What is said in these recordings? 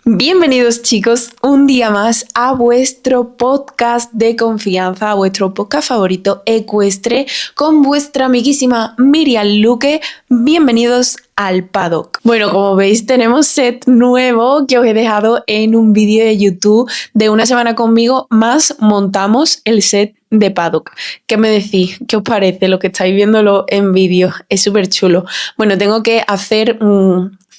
Bienvenidos chicos un día más a vuestro podcast de confianza, a vuestro podcast favorito ecuestre con vuestra amiguísima Miriam Luque. Bienvenidos al paddock. Bueno, como veis tenemos set nuevo que os he dejado en un vídeo de YouTube de una semana conmigo, más montamos el set de paddock. ¿Qué me decís? ¿Qué os parece lo que estáis viéndolo en vídeo? Es súper chulo. Bueno, tengo que hacer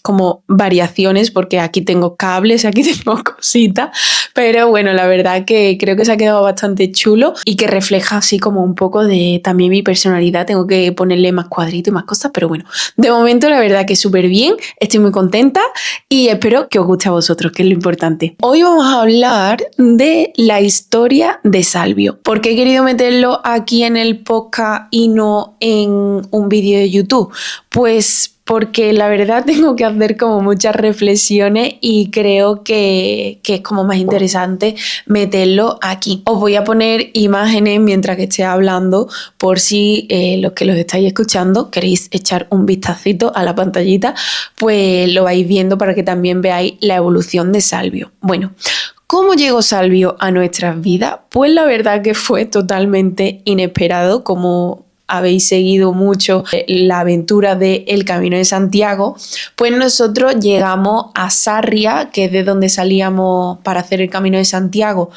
como variaciones porque aquí tengo cables, aquí tengo cositas, pero bueno, la verdad que creo que se ha quedado bastante chulo y que refleja así como un poco de también mi personalidad. Tengo que ponerle más cuadritos y más cosas, pero bueno, de momento la verdad que súper bien, estoy muy contenta y espero que os guste a vosotros, que es lo importante. Hoy vamos a hablar de la historia de Salvio. ¿Por qué he querido meterlo aquí en el podcast y no en un vídeo de YouTube? Pues porque la verdad tengo que hacer como muchas reflexiones y creo que es como más interesante meterlo aquí. Os voy a poner imágenes mientras que esté hablando por si los que los estáis escuchando queréis echar un vistacito a la pantallita, pues lo vais viendo para que también veáis la evolución de Salvio. Bueno, ¿cómo llegó Salvio a nuestras vidas? Pues la verdad que fue totalmente inesperado, como habéis seguido mucho la aventura del Camino de Santiago, pues nosotros llegamos a Sarria, que es de donde salíamos para hacer el Camino de Santiago,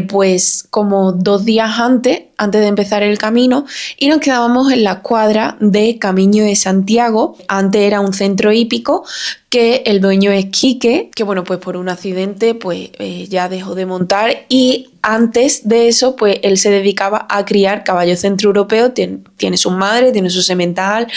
pues como 2 días antes de empezar el camino, y nos quedábamos en la escuadra de Camino de Santiago. Antes era un centro hípico que el dueño es Quique, que bueno, pues por un accidente pues ya dejó de montar, y antes de eso pues él se dedicaba a criar caballos centroeuropeos, tiene su madre, tiene su semental,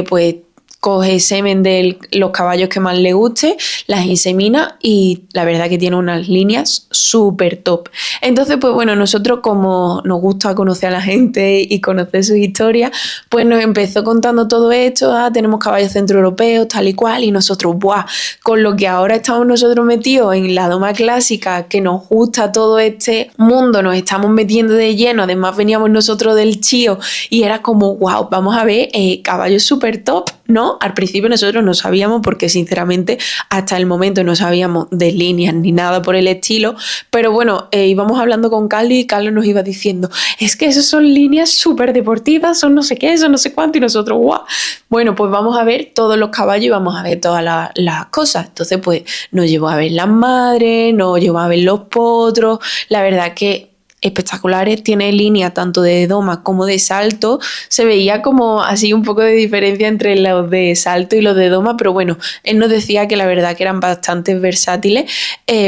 pues coge semen de los caballos que más le guste, las insemina y la verdad que tiene unas líneas súper top. Entonces, pues bueno, nosotros como nos gusta conocer a la gente y conocer sus historias, pues nos empezó contando todo esto, tenemos caballos centroeuropeos, tal y cual, y nosotros, ¡buah! Con lo que ahora estamos nosotros metidos en la doma clásica, que nos gusta todo este mundo, nos estamos metiendo de lleno, además veníamos nosotros del Chío y era como, ¡wow! Vamos a ver caballos súper top, ¿no? Al principio nosotros no sabíamos, porque sinceramente hasta el momento no sabíamos de líneas ni nada por el estilo, pero bueno, íbamos hablando con Carlos y Carlos nos iba diciendo, es que esas son líneas súper deportivas, son no sé qué, son no sé cuánto, y nosotros, ¡guau! Bueno, pues vamos a ver todos los caballos y vamos a ver todas las cosas. Entonces pues nos llevó a ver las madres, nos llevó a ver los potros, la verdad que espectaculares, tiene línea tanto de doma como de salto, se veía como así un poco de diferencia entre los de salto y los de doma, pero bueno, él nos decía que la verdad que eran bastante versátiles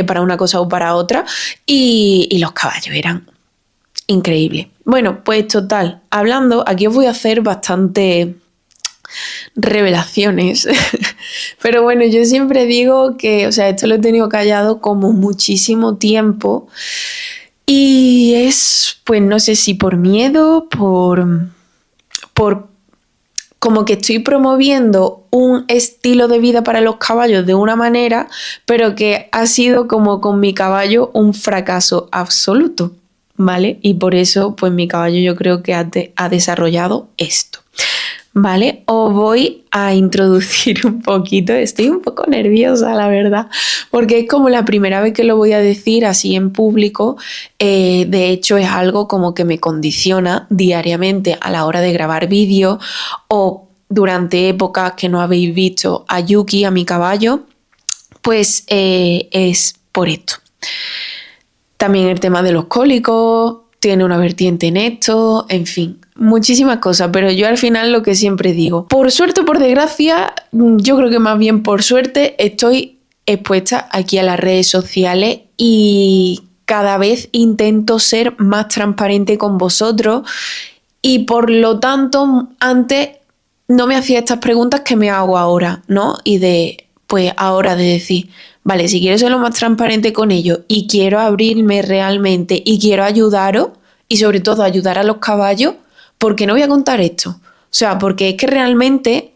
para una cosa o para otra, y los caballos eran increíbles. Bueno, pues total, hablando, aquí os voy a hacer bastante revelaciones, pero bueno, yo siempre digo que, o sea, esto lo he tenido callado como muchísimo tiempo. Y es, pues no sé si por miedo, por como que estoy promoviendo un estilo de vida para los caballos de una manera, pero que ha sido como con mi caballo un fracaso absoluto, ¿vale? Y por eso, pues mi caballo yo creo que ha desarrollado esto. Vale, os voy a introducir un poquito, estoy un poco nerviosa la verdad, porque es como la primera vez que lo voy a decir así en público, de hecho es algo como que me condiciona diariamente a la hora de grabar vídeos o durante épocas que no habéis visto a Yuki, a mi caballo, pues es por esto. También el tema de los cólicos, tiene una vertiente en esto, en fin, muchísimas cosas, pero yo al final lo que siempre digo, por suerte o por desgracia, yo creo que más bien por suerte estoy expuesta aquí a las redes sociales y cada vez intento ser más transparente con vosotros y por lo tanto antes no me hacía estas preguntas que me hago ahora, ¿no? Y pues ahora de decir, vale, si quiero ser lo más transparente con ellos y quiero abrirme realmente y quiero ayudaros y sobre todo ayudar a los caballos, ¿por qué no voy a contar esto? O sea, porque es que realmente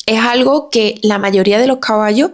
es algo que la mayoría de los caballos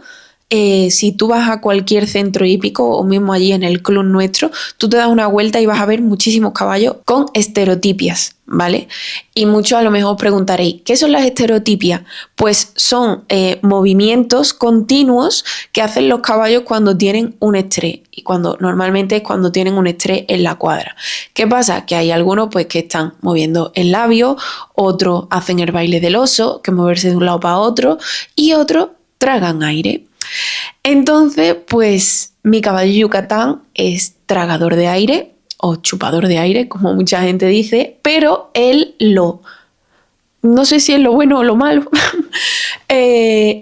Si tú vas a cualquier centro hípico o mismo allí en el club nuestro, tú te das una vuelta y vas a ver muchísimos caballos con estereotipias, ¿vale? Y muchos a lo mejor os preguntaréis, ¿qué son las estereotipias? Pues son movimientos continuos que hacen los caballos cuando tienen un estrés, y normalmente es cuando tienen un estrés en la cuadra. ¿Qué pasa? Que hay algunos pues que están moviendo el labio, otros hacen el baile del oso, que es moverse de un lado para otro, y otros tragan aire. Entonces, pues mi caballo Yucatán es tragador de aire o chupador de aire, como mucha gente dice, pero no sé si es lo bueno o lo malo,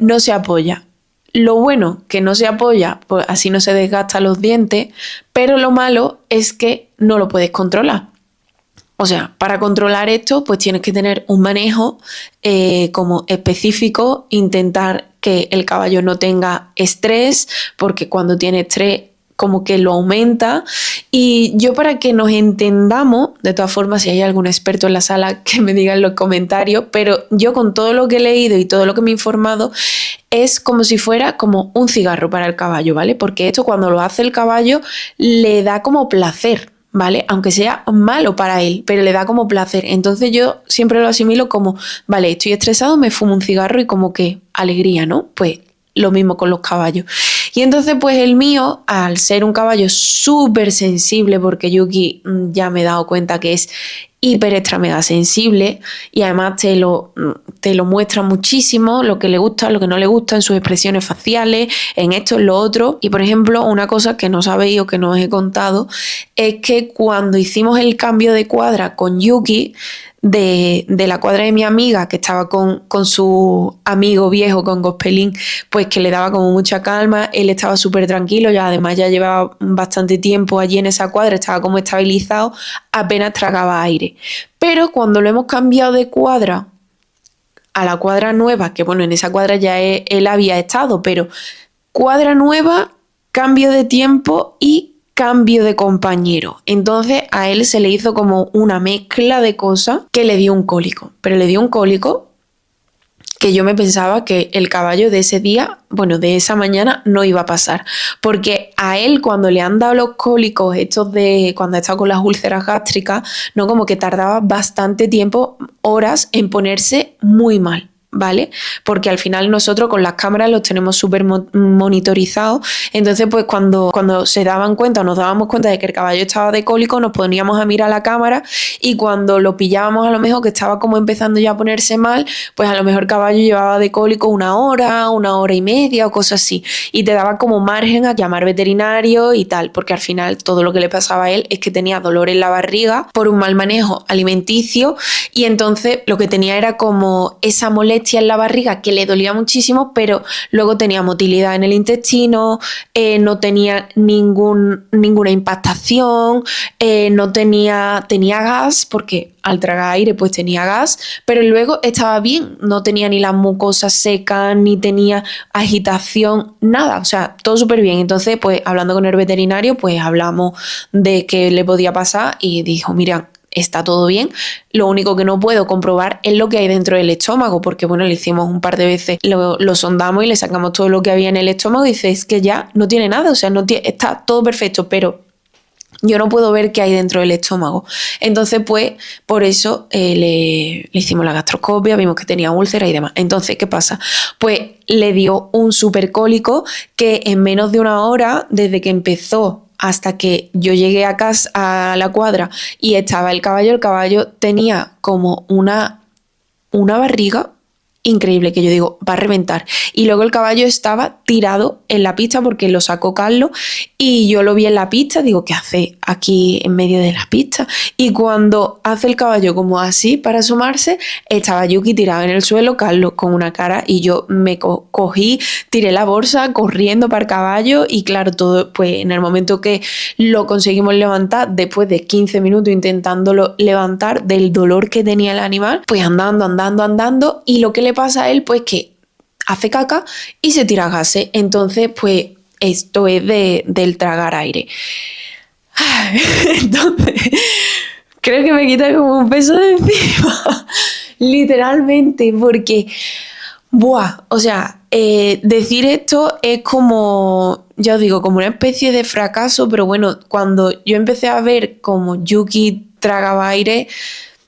no se apoya. Lo bueno, que no se apoya, pues así no se desgasta los dientes, pero lo malo es que no lo puedes controlar. O sea, para controlar esto, pues tienes que tener un manejo como específico, intentar que el caballo no tenga estrés, porque cuando tiene estrés como que lo aumenta. Y yo, para que nos entendamos, de todas formas, si hay algún experto en la sala que me diga en los comentarios, pero yo con todo lo que he leído y todo lo que me he informado, es como si fuera como un cigarro para el caballo, ¿vale? Porque esto, cuando lo hace el caballo, le da como placer, ¿vale? Aunque sea malo para él, pero le da como placer. Entonces yo siempre lo asimilo como, vale, estoy estresado, me fumo un cigarro y como que alegría, ¿no? Pues lo mismo con los caballos. Y entonces pues el mío, al ser un caballo súper sensible, porque Yuki ya me he dado cuenta que es hiper extra mega sensible, y además te lo muestra muchísimo, lo que le gusta, lo que no le gusta, en sus expresiones faciales, en esto, en lo otro. Y por ejemplo, una cosa que no sabéis o que no os he contado es que cuando hicimos el cambio de cuadra con Yuki, de la cuadra de mi amiga, que estaba con su amigo viejo, con Gospelín, pues que le daba como mucha calma, él estaba súper tranquilo, ya además ya llevaba bastante tiempo allí en esa cuadra, estaba como estabilizado, apenas tragaba aire. Pero cuando lo hemos cambiado de cuadra a la cuadra nueva, que bueno, en esa cuadra ya él había estado, pero cuadra nueva, cambio de tiempo y cambio de compañero. Entonces a él se le hizo como una mezcla de cosas que le dio un cólico. Pero le dio un cólico que yo me pensaba que el caballo de ese día, bueno, de esa mañana, no iba a pasar. Porque a él, cuando le han dado los cólicos, estos de cuando ha estado con las úlceras gástricas, no, como que tardaba bastante tiempo, horas, en ponerse muy mal, ¿vale? Porque al final nosotros con las cámaras los tenemos súper monitorizados, entonces pues cuando se daban cuenta o nos dábamos cuenta de que el caballo estaba de cólico, nos poníamos a mirar la cámara, y cuando lo pillábamos a lo mejor que estaba como empezando ya a ponerse mal, pues a lo mejor el caballo llevaba de cólico una hora y media o cosas así, y te daba como margen a llamar veterinario y tal, porque al final todo lo que le pasaba a él es que tenía dolor en la barriga por un mal manejo alimenticio, y entonces lo que tenía era como esa molestia en la barriga que le dolía muchísimo, pero luego tenía motilidad en el intestino, no tenía ninguna impactación, no tenía gas, porque al tragar aire pues tenía gas, pero luego estaba bien, no tenía ni las mucosas secas, ni tenía agitación, nada, o sea, todo súper bien. Entonces pues hablando con el veterinario pues hablamos de qué le podía pasar y dijo, mira, está todo bien, lo único que no puedo comprobar es lo que hay dentro del estómago, porque bueno, le hicimos un par de veces, lo sondamos y le sacamos todo lo que había en el estómago, y dice, es que ya no tiene nada, o sea, está todo perfecto, pero yo no puedo ver qué hay dentro del estómago. Entonces, pues, por eso le hicimos la gastroscopia, vimos que tenía úlcera y demás. Entonces, ¿qué pasa? Pues le dio un supercólico que en menos de una hora, desde que empezó hasta que yo llegué a casa, a la cuadra, y estaba el caballo tenía como una barriga increíble, que yo digo, va a reventar. Y luego el caballo estaba tirado en la pista porque lo sacó Carlos, y yo lo vi en la pista, digo, ¿qué hace aquí en medio de la pista? Y cuando hace el caballo como así para asomarse, estaba Yuki tirado en el suelo, Carlos con una cara, y yo me cogí, tiré la bolsa corriendo para el caballo, y claro, todo, pues en el momento que lo conseguimos levantar, después de 15 minutos intentándolo levantar del dolor que tenía el animal, pues andando, y lo que le pasa a él, pues que hace caca y se tira gases. Entonces, pues esto es del tragar aire. Entonces, creo que me quita como un peso de encima, literalmente, porque Buah, o sea, decir esto es como, ya os digo, como una especie de fracaso, pero bueno, cuando yo empecé a ver como Yuki tragaba aire,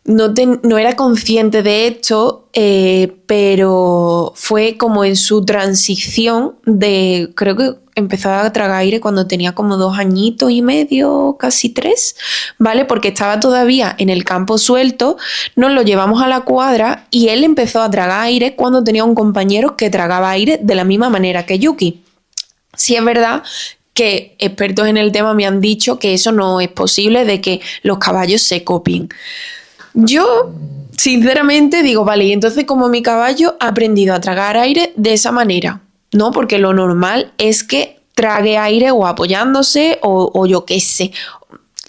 no era consciente de esto, pero fue como en su transición de, creo que empezó a tragar aire cuando tenía como 2 añitos y medio, casi 3, ¿vale? Porque estaba todavía en el campo suelto, nos lo llevamos a la cuadra y él empezó a tragar aire cuando tenía un compañero que tragaba aire de la misma manera que Yuki. Sí es verdad que expertos en el tema me han dicho que eso no es posible, de que los caballos se copien. Yo, sinceramente, digo, vale, y entonces como mi caballo ha aprendido a tragar aire de esa manera, ¿no? Porque lo normal es que trague aire o apoyándose o yo qué sé,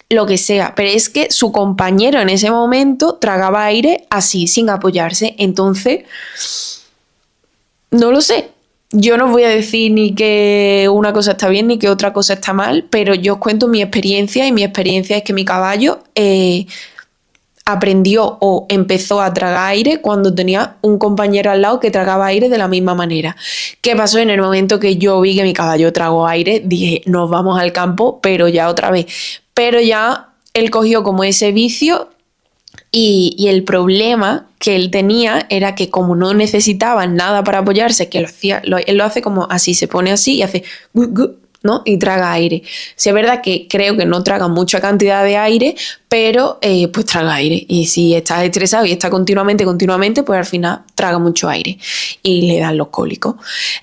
lo que sea, pero es que su compañero en ese momento tragaba aire así, sin apoyarse, entonces, no lo sé. Yo no voy a decir ni que una cosa está bien ni que otra cosa está mal, pero yo os cuento mi experiencia y mi experiencia es que mi caballo aprendió o empezó a tragar aire cuando tenía un compañero al lado que tragaba aire de la misma manera. ¿Qué pasó? En el momento que yo vi que mi caballo tragó aire, dije, nos vamos al campo, pero ya otra vez. Pero ya él cogió como ese vicio y el problema que él tenía era que como no necesitaba nada para apoyarse, que él lo hace como así, se pone así y hace gu, gu, ¿no? Y traga aire. Sí, es verdad que creo que no traga mucha cantidad de aire, pero pues traga aire. Y si estás estresado y está continuamente, pues al final traga mucho aire y le dan los cólicos.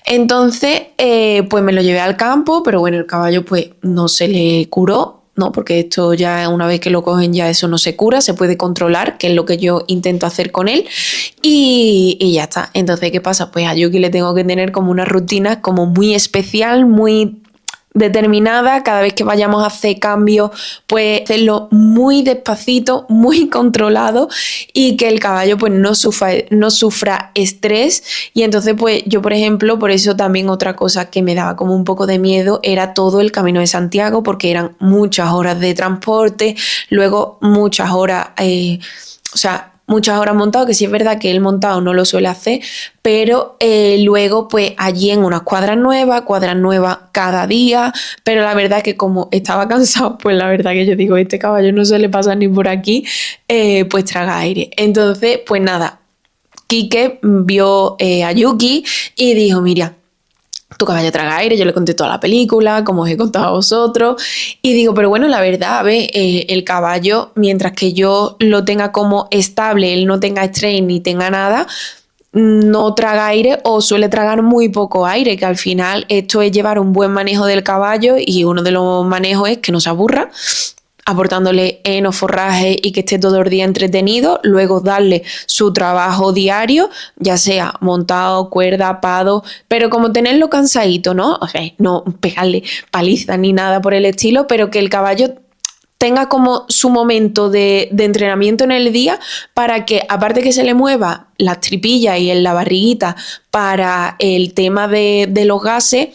Entonces, pues me lo llevé al campo, pero bueno, el caballo pues no se le curó, ¿no? Porque esto ya una vez que lo cogen ya eso no se cura, se puede controlar, que es lo que yo intento hacer con él y ya está. Entonces, ¿qué pasa? Pues a Yuki le tengo que tener como una rutina como muy especial, muy determinada, cada vez que vayamos a hacer cambios, pues hacerlo muy despacito, muy controlado y que el caballo pues no sufra estrés. Y entonces pues yo, por ejemplo, por eso también otra cosa que me daba como un poco de miedo era todo el Camino de Santiago, porque eran muchas horas de transporte, luego muchas horas, muchas horas montado, que sí es verdad que el montado no lo suele hacer, pero luego pues allí en unas cuadras nuevas cada día, pero la verdad que como estaba cansado, pues la verdad que yo digo, este caballo no se le pasa ni por aquí, pues traga aire. Entonces, pues nada, Quique vio a Yuki y dijo, mira, tu caballo traga aire, yo le conté toda la película, como os he contado a vosotros, y digo, pero bueno, la verdad, a ver, el caballo, mientras que yo lo tenga como estable, él no tenga estrés ni tenga nada, no traga aire o suele tragar muy poco aire, que al final esto es llevar un buen manejo del caballo y uno de los manejos es que no se aburra, aportándole heno, forraje y que esté todo el día entretenido, luego darle su trabajo diario, ya sea montado, cuerda, pado, pero como tenerlo cansadito, ¿no? O sea, no pegarle paliza ni nada por el estilo, pero que el caballo tenga como su momento de entrenamiento en el día para que, aparte que se le mueva las tripillas y en la barriguita para el tema de los gases,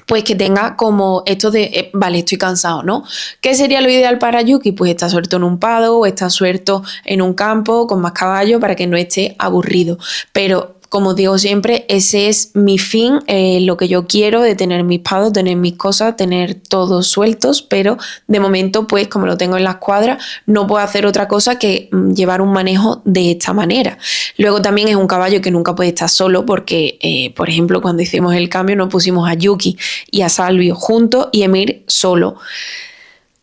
pues que tenga como esto de, vale, estoy cansado, ¿no? ¿Qué sería lo ideal para Yuki? Pues estar suelto en un pado o estar suelto en un campo con más caballos para que no esté aburrido. Pero, como digo siempre, ese es mi fin, lo que yo quiero de tener mis pados, tener mis cosas, tener todos sueltos, pero de momento, pues como lo tengo en las cuadras, no puedo hacer otra cosa que llevar un manejo de esta manera. Luego también es un caballo que nunca puede estar solo porque, por ejemplo, cuando hicimos el cambio nos pusimos a Yuki y a Salvio juntos y Emir solo.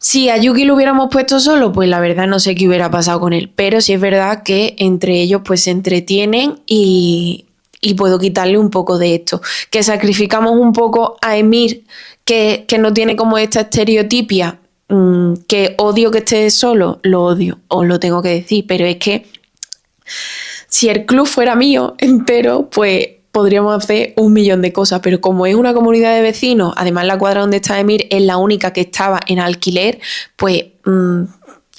Si a Yuki lo hubiéramos puesto solo, pues la verdad no sé qué hubiera pasado con él, pero sí es verdad que entre ellos pues se entretienen y puedo quitarle un poco de esto. Que sacrificamos un poco a Emir, que no tiene como esta estereotipia, que odio que esté solo, lo odio, os lo tengo que decir, pero es que si el club fuera mío entero, pues podríamos hacer 1.000.000 de cosas, pero como es una comunidad de vecinos, además la cuadra donde está Emir es la única que estaba en alquiler, pues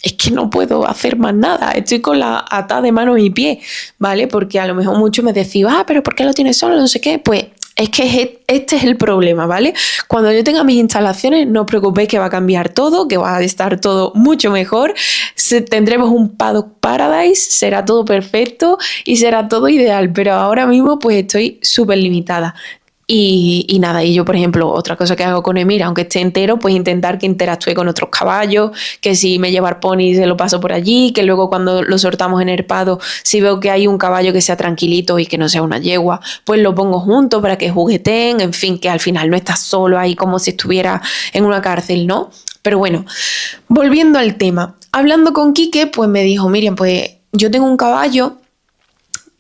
es que no puedo hacer más nada, estoy con la atada de manos y pies, ¿vale? Porque a lo mejor muchos me decían, pero ¿por qué lo tienes solo? No sé qué, pues es que este es el problema, ¿vale? Cuando yo tenga mis instalaciones, no os preocupéis que va a cambiar todo, que va a estar todo mucho mejor. Tendremos un Paddock Paradise, será todo perfecto y será todo ideal, pero ahora mismo pues estoy súper limitada. Y nada, y yo, por ejemplo, otra cosa que hago con Emir, aunque esté entero, pues intentar que interactúe con otros caballos, que si me lleva el pony se lo paso por allí, que luego cuando lo soltamos en el pado, si veo que hay un caballo que sea tranquilito y que no sea una yegua, pues lo pongo junto para que jugueteen, en fin, que al final no estás solo ahí como si estuviera en una cárcel, ¿no? Pero bueno, volviendo al tema, hablando con Quique, pues me dijo, Miriam, pues yo tengo un caballo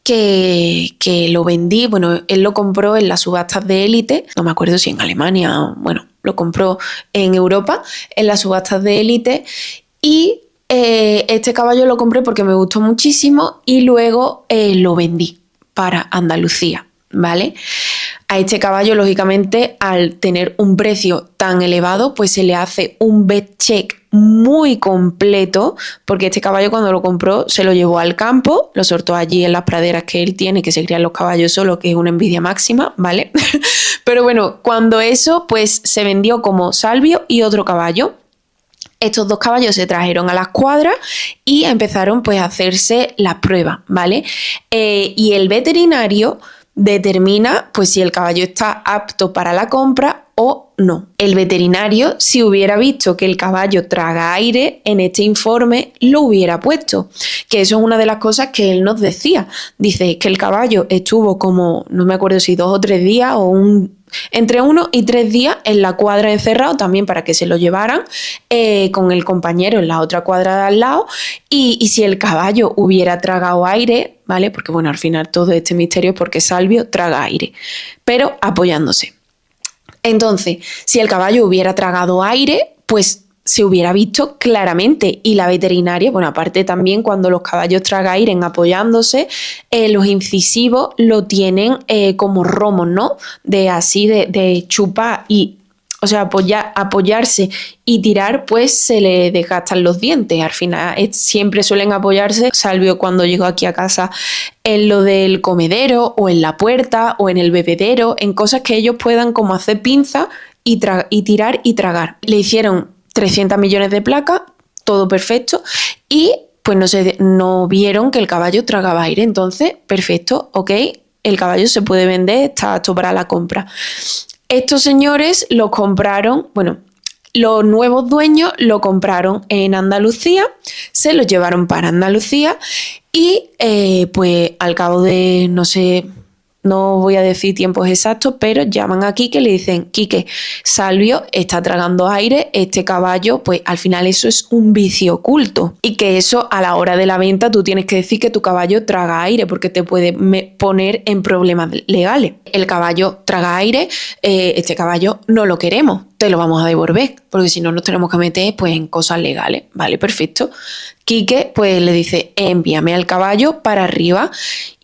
que lo vendí, bueno, él lo compró en las subastas de élite, no me acuerdo si en Alemania, bueno, lo compró en Europa, en las subastas de élite, y este caballo lo compré porque me gustó muchísimo y luego lo vendí para Andalucía, ¿vale? A este caballo, lógicamente, al tener un precio tan elevado, pues se le hace un vet check muy completo, porque este caballo cuando lo compró se lo llevó al campo, lo soltó allí en las praderas que él tiene, que se crían los caballos solo, que es una envidia máxima, ¿vale? Pero bueno, cuando eso, pues se vendió como Salvio y otro caballo. Estos dos caballos se trajeron a las cuadras y empezaron pues a hacerse las pruebas, ¿vale? Y el veterinario determina pues si el caballo está apto para la compra o no. El veterinario, si hubiera visto que el caballo traga aire, en este informe lo hubiera puesto, que eso es una de las cosas que él nos decía. Dice que el caballo estuvo como, no me acuerdo si 2 o 3 días o entre 1 y 3 días en la cuadra encerrado, también para que se lo llevaran con el compañero en la otra cuadra de al lado, y si el caballo hubiera tragado aire, ¿vale? Porque bueno, al final todo este misterio es porque Salvio traga aire, pero apoyándose. Entonces, si el caballo hubiera tragado aire, pues se hubiera visto claramente, y la veterinaria, bueno, aparte también cuando los caballos tragan aire apoyándose, los incisivos lo tienen como romos, ¿no? De chupar y, o sea, apoyarse y tirar, pues se le desgastan los dientes. Al final siempre suelen apoyarse, salvo cuando llego aquí a casa, en lo del comedero o en la puerta o en el bebedero, en cosas que ellos puedan como hacer pinza y tirar y tragar. Le hicieron 300 millones de placas, todo perfecto, y pues no vieron que el caballo tragaba aire. Entonces, perfecto, ok, el caballo se puede vender, está apto para la compra. Estos señores lo compraron, bueno, los nuevos dueños lo compraron en Andalucía, se lo llevaron para Andalucía y pues al cabo de, no sé, no voy a decir tiempos exactos, pero llaman a Quique y le dicen, Quique, Salvio está tragando aire, este caballo, pues al final eso es un vicio oculto. Y que eso a la hora de la venta tú tienes que decir que tu caballo traga aire porque te puede poner en problemas legales. El caballo traga aire, este caballo no lo queremos, te lo vamos a devolver, porque si no nos tenemos que meter pues en cosas legales. Vale, perfecto. Quique pues le dice, envíame al caballo para arriba.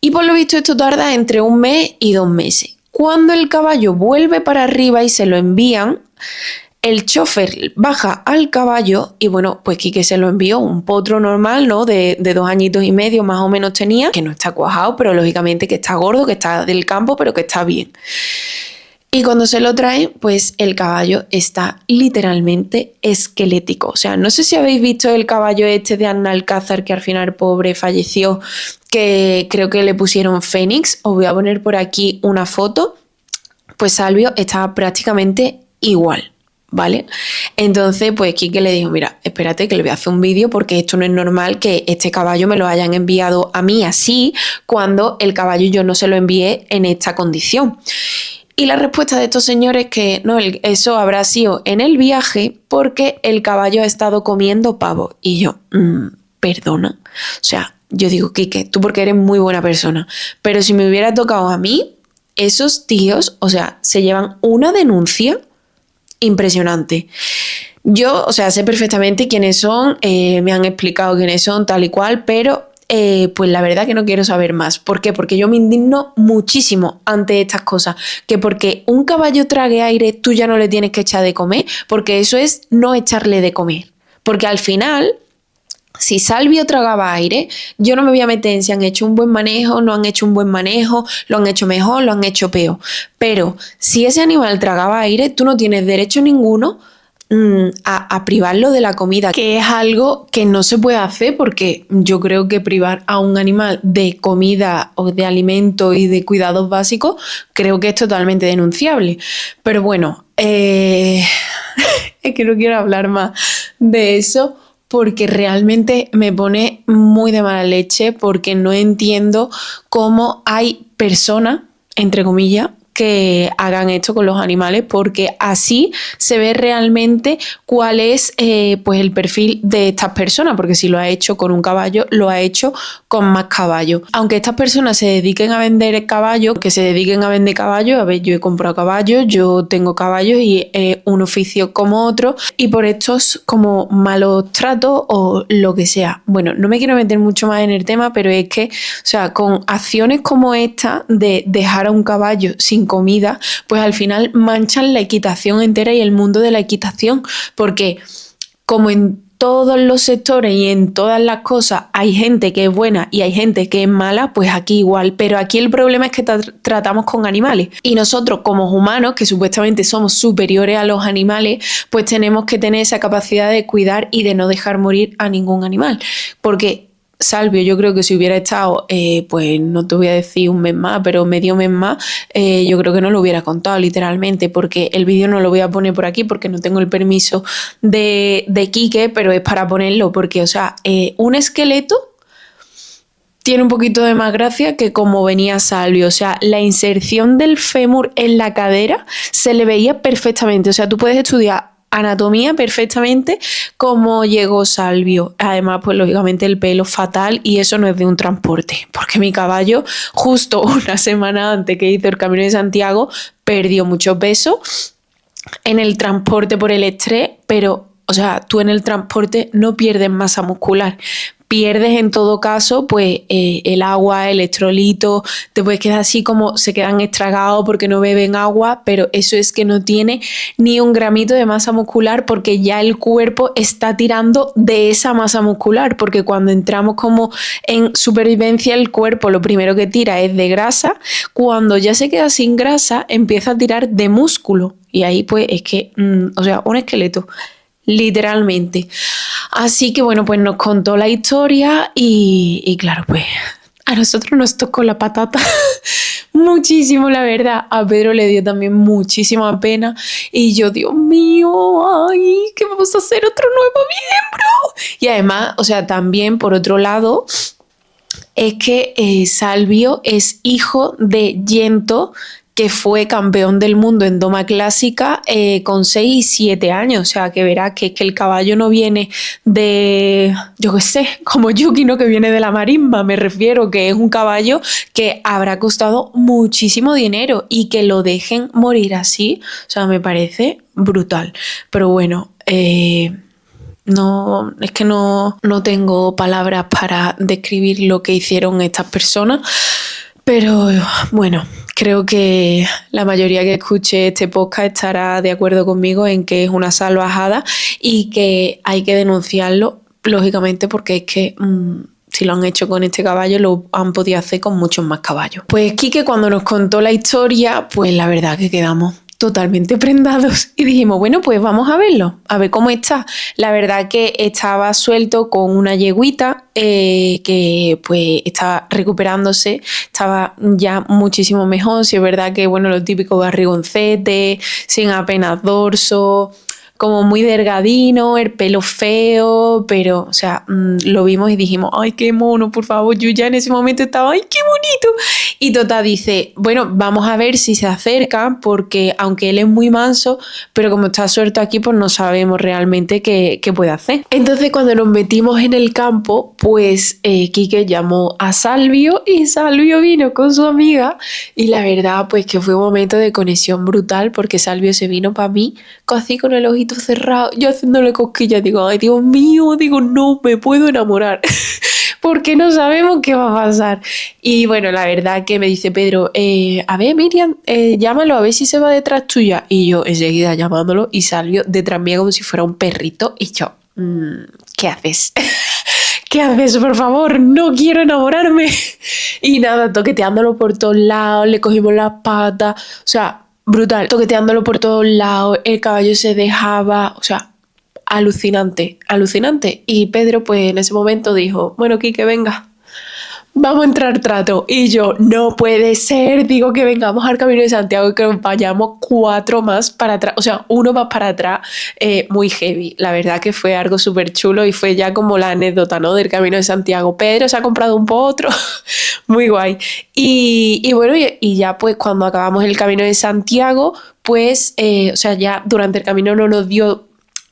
Y por lo visto esto tarda entre 1 mes y 2 meses. Cuando el caballo vuelve para arriba y se lo envían, el chofer baja al caballo y bueno, pues Quique se lo envió, un potro normal, ¿no? De 2 añitos y medio más o menos tenía, que no está cuajado, pero lógicamente que está gordo, que está del campo, pero que está bien. Y cuando se lo traen, pues el caballo está literalmente esquelético. O sea, no sé si habéis visto el caballo este de Analcázar, que al final pobre falleció, que creo que le pusieron Fénix. Os voy a poner por aquí una foto. Pues Salvio estaba prácticamente igual, ¿vale? Entonces, pues Quique le dijo, mira, espérate que le voy a hacer un vídeo porque esto no es normal que este caballo me lo hayan enviado a mí así cuando el caballo yo no se lo envié en esta condición. Y la respuesta de estos señores es que no, eso habrá sido en el viaje porque el caballo ha estado comiendo pavo. Y yo, perdona. O sea, yo digo, Quique, tú porque eres muy buena persona. Pero si me hubiera tocado a mí, esos tíos, o sea, se llevan una denuncia impresionante. Yo, o sea, sé perfectamente quiénes son, me han explicado quiénes son, tal y cual, pero pues la verdad que no quiero saber más. ¿Por qué? Porque yo me indigno muchísimo ante estas cosas. Que porque un caballo trague aire, tú ya no le tienes que echar de comer, porque eso es no echarle de comer. Porque al final, Si Salvio tragaba aire, yo no me voy a meter en si han hecho un buen manejo, no han hecho un buen manejo, lo han hecho mejor, lo han hecho peor. Pero si ese animal tragaba aire, tú no tienes derecho ninguno a privarlo de la comida, que es algo que no se puede hacer porque yo creo que privar a un animal de comida o de alimento y de cuidados básicos creo que es totalmente denunciable. Pero bueno, es que no quiero hablar más de eso porque realmente me pone muy de mala leche porque no entiendo cómo hay personas, entre comillas, que hagan esto con los animales porque así se ve realmente cuál es pues el perfil de estas personas, porque si lo ha hecho con un caballo, lo ha hecho con más caballos. Aunque estas personas se dediquen a vender caballos, que se dediquen a vender caballos, a ver, yo he comprado caballos, yo tengo caballos y es un oficio como otro y por estos como malos tratos o lo que sea. Bueno, no me quiero meter mucho más en el tema, pero es que, o sea, con acciones como esta de dejar a un caballo sin comida, pues al final manchan la equitación entera y el mundo de la equitación, porque como en todos los sectores y en todas las cosas hay gente que es buena y hay gente que es mala, pues aquí igual, pero aquí el problema es que tratamos con animales y nosotros como humanos, que supuestamente somos superiores a los animales, pues tenemos que tener esa capacidad de cuidar y de no dejar morir a ningún animal, porque Salvio, yo creo que si hubiera estado, pues no te voy a decir un mes más, pero medio mes más, yo creo que no lo hubiera contado literalmente, porque el vídeo no lo voy a poner por aquí porque no tengo el permiso de Quique, pero es para ponerlo, porque, o sea, un esqueleto tiene un poquito de más gracia que como venía Salvio, o sea, la inserción del fémur en la cadera se le veía perfectamente, o sea, tú puedes estudiar anatomía perfectamente como llegó Salvio. Además, pues lógicamente el pelo fatal y eso no es de un transporte, porque mi caballo justo una semana antes que hizo el Camino de Santiago perdió mucho peso en el transporte por el estrés, pero o sea, tú en el transporte no pierdes masa muscular, pierdes en todo caso pues el agua, el electrolito, te puedes quedar así como se quedan estragados porque no beben agua, pero eso es que no tiene ni un gramito de masa muscular porque ya el cuerpo está tirando de esa masa muscular, porque cuando entramos como en supervivencia el cuerpo lo primero que tira es de grasa, cuando ya se queda sin grasa empieza a tirar de músculo y ahí pues es que, o sea, un esqueleto. Literalmente. Así que bueno, pues nos contó la historia y claro, pues a nosotros nos tocó la patata muchísimo, la verdad. A Pedro le dio también muchísima pena y yo, Dios mío, ay, ¿qué vamos a hacer otro nuevo miembro? Y además, o sea, también por otro lado, es que Salvio es hijo de Yento, que fue campeón del mundo en doma clásica con 6 y 7 años. O sea, que verás que es que el caballo no viene de, yo qué sé, como Yuki, ¿no? Que viene de la marimba. Me refiero que es un caballo que habrá costado muchísimo dinero y que lo dejen morir así. O sea, me parece brutal. Pero bueno, no, es que no tengo palabras para describir lo que hicieron estas personas. Pero bueno, creo que la mayoría que escuche este podcast estará de acuerdo conmigo en que es una salvajada y que hay que denunciarlo, lógicamente, porque es que si lo han hecho con este caballo, lo han podido hacer con muchos más caballos. Pues Quique, cuando nos contó la historia, pues la verdad que quedamos totalmente prendados y dijimos, bueno, pues vamos a verlo, a ver cómo está. La verdad que estaba suelto con una yeguita que pues estaba recuperándose, estaba ya muchísimo mejor. Si es verdad que, bueno, lo típico barrigoncete, sin apenas dorso, como muy delgadino, el pelo feo, pero, o sea, lo vimos y dijimos, ay, qué mono, por favor. Yo ya en ese momento estaba, ay, qué bonito. Y Tota dice, bueno, vamos a ver si se acerca, porque aunque él es muy manso, pero como está suelto aquí, pues no sabemos realmente qué puede hacer. Entonces, cuando nos metimos en el campo, pues Quique llamó a Salvio y Salvio vino con su amiga y la verdad, pues que fue un momento de conexión brutal, porque Salvio se vino para mí, así con el ojito cerrado, yo haciéndole cosquillas, digo, ay, Dios mío, digo, no me puedo enamorar, porque no sabemos qué va a pasar. Y bueno, la verdad que me dice Pedro, a ver, Miriam, llámalo a ver si se va detrás tuya. Y yo enseguida llamándolo y salió detrás mía como si fuera un perrito y yo, ¿qué haces? ¿qué haces, por favor? No quiero enamorarme. Y nada, toqueteándolo por todos lados, le cogimos las patas, o sea, brutal, toqueteándolo por todos lados, el caballo se dejaba, o sea, alucinante, alucinante. Y Pedro pues en ese momento dijo, bueno, Quique, venga, vamos a entrar trato. Y yo, no puede ser, digo que vengamos al Camino de Santiago y que vayamos 4 más para atrás, o sea, 1 más para atrás, muy heavy. La verdad que fue algo súper chulo y fue ya como la anécdota, ¿no? Del Camino de Santiago. Pedro se ha comprado un potro, muy guay. Y bueno, y ya pues cuando acabamos el Camino de Santiago, pues, o sea, ya durante el camino no nos dio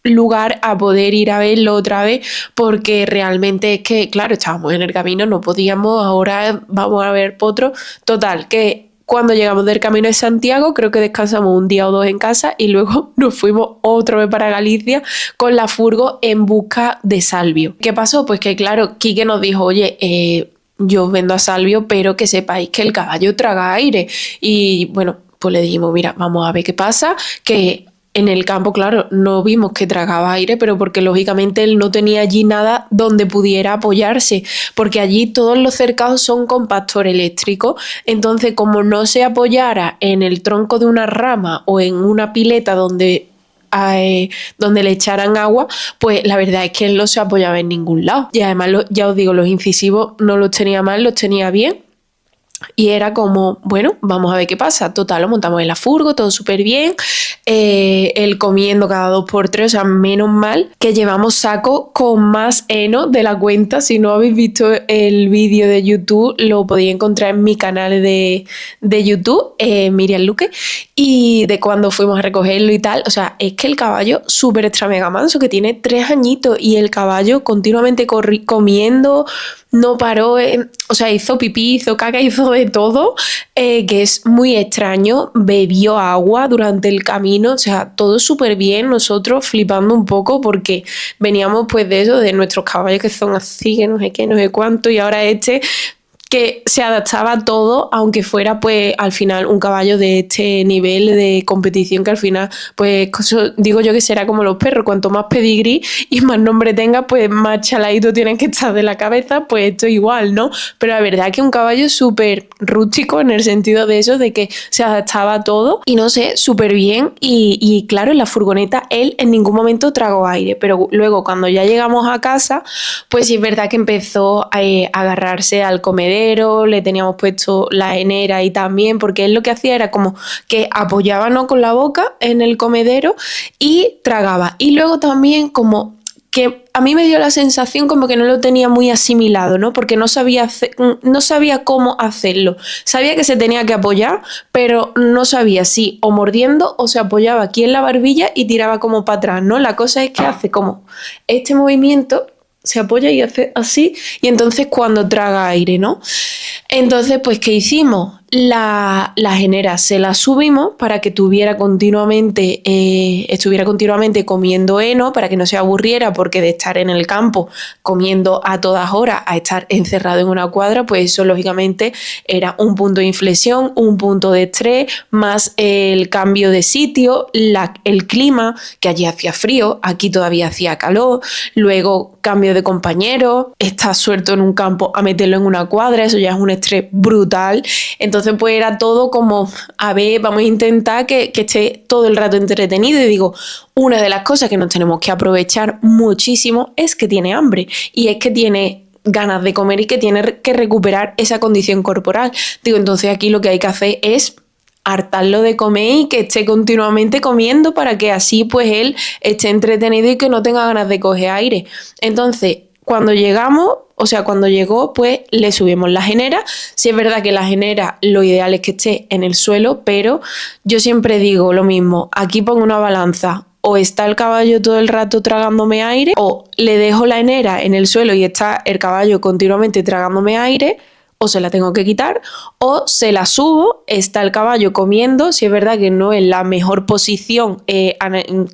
lugar a poder ir a verlo otra vez porque realmente es que, claro, estábamos en el camino, no podíamos, ahora vamos a ver potro. Total, que cuando llegamos del Camino de Santiago creo que descansamos un día o 2 en casa y luego nos fuimos otra vez para Galicia con la furgo en busca de Salvio. ¿Qué pasó? Pues que claro, Quique nos dijo, oye, yo os vendo a Salvio, pero que sepáis que el caballo traga aire. Y bueno, pues le dijimos, mira, vamos a ver qué pasa, que en el campo, claro, no vimos que tragaba aire, pero porque lógicamente él no tenía allí nada donde pudiera apoyarse, porque allí todos los cercados son con pastor eléctrico, entonces como no se apoyara en el tronco de una rama o en una pileta donde le echaran agua, pues la verdad es que él no se apoyaba en ningún lado. Y además, ya os digo, los incisivos no los tenía mal, los tenía bien. Y era como, bueno, vamos a ver qué pasa. Total, lo montamos en la furgo, todo súper bien. Él comiendo cada 2x3, o sea, menos mal que llevamos saco con más heno de la cuenta. Si no habéis visto el vídeo de YouTube, lo podéis encontrar en mi canal de YouTube, Miriam Luque, y de cuando fuimos a recogerlo y tal. O sea, es que el caballo súper extra mega manso, que tiene 3 añitos, y el caballo continuamente comiendo, no paró, o sea, hizo pipí, hizo caca, hizo de todo, que es muy extraño. Bebió agua durante el camino, o sea, todo súper bien. Nosotros flipando un poco porque veníamos pues de eso, de nuestros caballos que son así, que no sé qué, no sé cuánto, y ahora que se adaptaba a todo, aunque fuera pues al final un caballo de este nivel de competición, que al final pues digo yo que será como los perros, cuanto más pedigrí y más nombre tenga, pues más chaladito tienen que estar de la cabeza, pues esto igual, ¿no? Pero la verdad es que un caballo súper rústico en el sentido de eso, de que se adaptaba a todo y no sé, súper bien. Y claro, en la furgoneta él en ningún momento tragó aire, pero luego cuando ya llegamos a casa, pues sí es verdad que empezó a agarrarse al comedero, le teníamos puesto la enera y también, porque él lo que hacía era como que apoyaba, ¿no?, con la boca en el comedero y tragaba. Y luego también como que a mí me dio la sensación como que no lo tenía muy asimilado, ¿no? Porque no sabía cómo hacerlo. Sabía que se tenía que apoyar, pero no sabía si o mordiendo o se apoyaba aquí en la barbilla y tiraba como para atrás, ¿no? La cosa es que hace como este movimiento, se apoya y hace así, y entonces cuando traga aire, ¿no? Entonces, pues, ¿qué hicimos? La genera se la subimos para que estuviera continuamente comiendo heno, para que no se aburriera, porque de estar en el campo comiendo a todas horas a estar encerrado en una cuadra, pues eso lógicamente era un punto de inflexión, un punto de estrés, más el cambio de sitio, el clima, que allí hacía frío, aquí todavía hacía calor, luego cambio de compañero, estás suelto en un campo a meterlo en una cuadra, eso ya es un estrés brutal. Entonces pues era todo como, a ver, vamos a intentar que esté todo el rato entretenido. Y digo, una de las cosas que nos tenemos que aprovechar muchísimo es que tiene hambre y es que tiene ganas de comer y que tiene que recuperar esa condición corporal. Digo, entonces aquí lo que hay que hacer es hartarlo de comer y que esté continuamente comiendo para que así pues él esté entretenido y que no tenga ganas de coger aire. Entonces, cuando llegó, pues le subimos la genera. Sí es verdad que la genera lo ideal es que esté en el suelo, pero yo siempre digo lo mismo, aquí pongo una balanza, o está el caballo todo el rato tragándome aire, o le dejo la genera en el suelo y está el caballo continuamente tragándome aire, o se la tengo que quitar, o se la subo, está el caballo comiendo, si es verdad que no es la mejor posición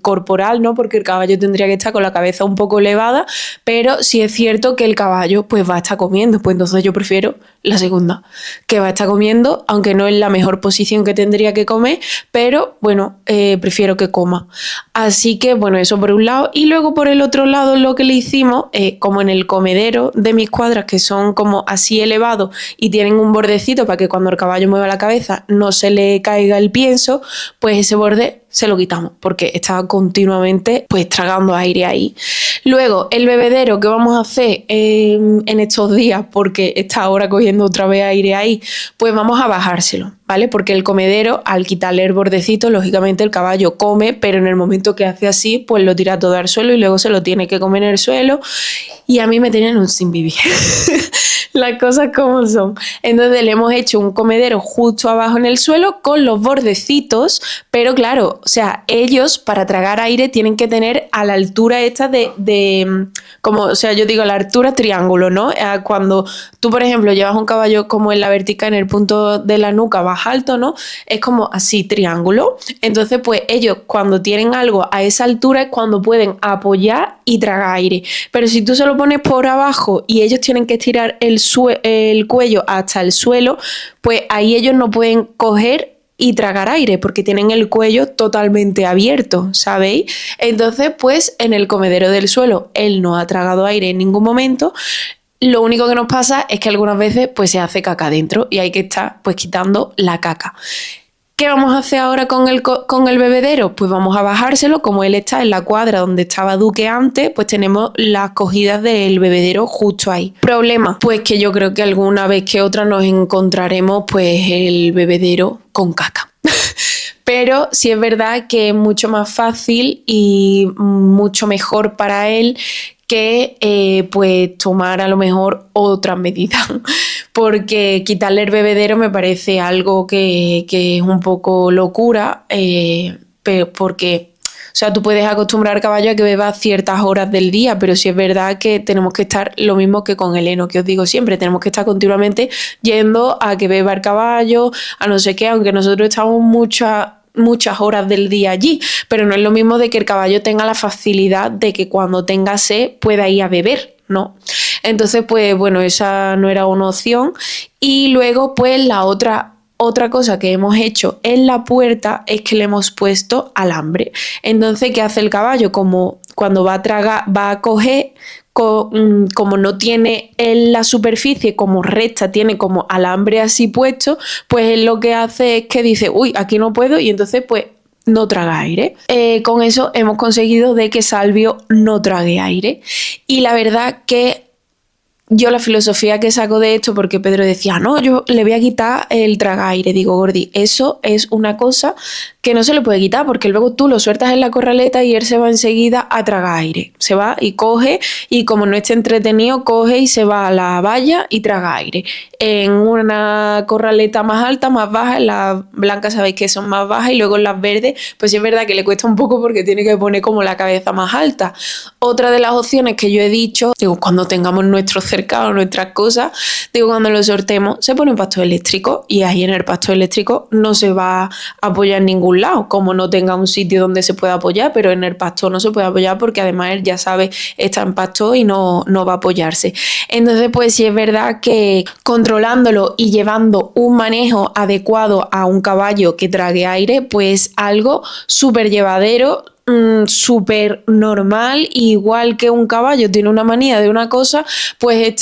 corporal, ¿no? Porque el caballo tendría que estar con la cabeza un poco elevada, pero sí es cierto que el caballo pues va a estar comiendo, pues entonces yo prefiero la segunda, que va a estar comiendo, aunque no es la mejor posición que tendría que comer, pero bueno, prefiero que coma. Así que bueno, eso por un lado. Y luego por el otro lado lo que le hicimos, como en el comedero de mis cuadras, que son como así elevados y tienen un bordecito para que cuando el caballo mueva la cabeza no se le caiga el pienso, pues ese borde se lo quitamos porque estaba continuamente pues tragando aire ahí. Luego el bebedero, ¿qué vamos a hacer en estos días? Porque está ahora cogiendo otra vez aire ahí, pues vamos a bajárselo, ¿vale? Porque el comedero, al quitarle el bordecito, lógicamente el caballo come, pero en el momento que hace así, pues lo tira todo al suelo y luego se lo tiene que comer en el suelo y a mí me tienen un sin vivir. Las cosas como son. Entonces le hemos hecho un comedero justo abajo en el suelo con los bordecitos, pero claro, o sea, ellos para tragar aire tienen que tener a la altura esta como, o sea, yo digo a la altura triángulo, ¿no? Cuando tú, por ejemplo, llevas un caballo como en la vertical, en el punto de la nuca más alto, ¿no? Es como así, triángulo. Entonces, pues ellos cuando tienen algo a esa altura es cuando pueden apoyar y tragar aire. Pero si tú se lo pones por abajo y ellos tienen que estirar el cuello hasta el suelo, pues ahí ellos no pueden coger y tragar aire porque tienen el cuello totalmente abierto, ¿sabéis? Entonces, pues en el comedero del suelo él no ha tragado aire en ningún momento. Lo único que nos pasa es que algunas veces pues se hace caca dentro y hay que estar pues quitando la caca. ¿Qué vamos a hacer ahora con el bebedero? Pues vamos a bajárselo, como él está en la cuadra donde estaba Duque antes, pues tenemos las cogidas del bebedero justo ahí. Problema, pues que yo creo que alguna vez que otra nos encontraremos pues el bebedero con caca. Pero sí es verdad que es mucho más fácil y mucho mejor para él que pues tomar a lo mejor otras medidas, porque quitarle el bebedero me parece algo que es un poco locura, porque o sea, tú puedes acostumbrar al caballo a que beba ciertas horas del día, pero sí es verdad que tenemos que estar lo mismo que con el heno, que os digo siempre, tenemos que estar continuamente yendo a que beba el caballo, a no sé qué, aunque nosotros estamos muchas horas del día allí, pero no es lo mismo de que el caballo tenga la facilidad de que cuando tenga sed pueda ir a beber, ¿no? Entonces, pues bueno, esa no era una opción. Y luego, pues la otra cosa que hemos hecho en la puerta es que le hemos puesto alambre. Entonces, ¿qué hace el caballo? Como cuando va a tragar, va a coger, como no tiene en la superficie como recta, tiene como alambre así puesto, pues él lo que hace es que dice, uy, aquí no puedo, y entonces pues no traga aire. Con eso hemos conseguido de que Salvio no trague aire. Y la verdad que yo la filosofía que saco de esto, porque Pedro decía, no, yo le voy a quitar el tragaire. Digo, Gordi, eso es una cosa que no se le puede quitar, porque luego tú lo sueltas en la corraleta y él se va enseguida a tragar aire. Se va y coge, y como no esté entretenido, coge y se va a la valla y traga aire. En una corraleta más alta, más baja, en las blancas sabéis que son más bajas, y luego en las verdes, pues sí es verdad que le cuesta un poco porque tiene que poner como la cabeza más alta. Otra de las opciones que yo he dicho, digo, cuando tengamos nuestros cercados, nuestras cosas, digo, cuando lo sortemos, se pone un pasto eléctrico, y ahí en el pasto eléctrico no se va a apoyar en ningún lado, como no tenga un sitio donde se pueda apoyar, pero en el pasto no se puede apoyar porque además él ya sabe, está en pasto y no va a apoyarse. Entonces, pues sí es verdad que controlándolo y llevando un manejo adecuado a un caballo que trague aire, pues algo súper llevadero, súper normal, igual que un caballo tiene una manía de una cosa, pues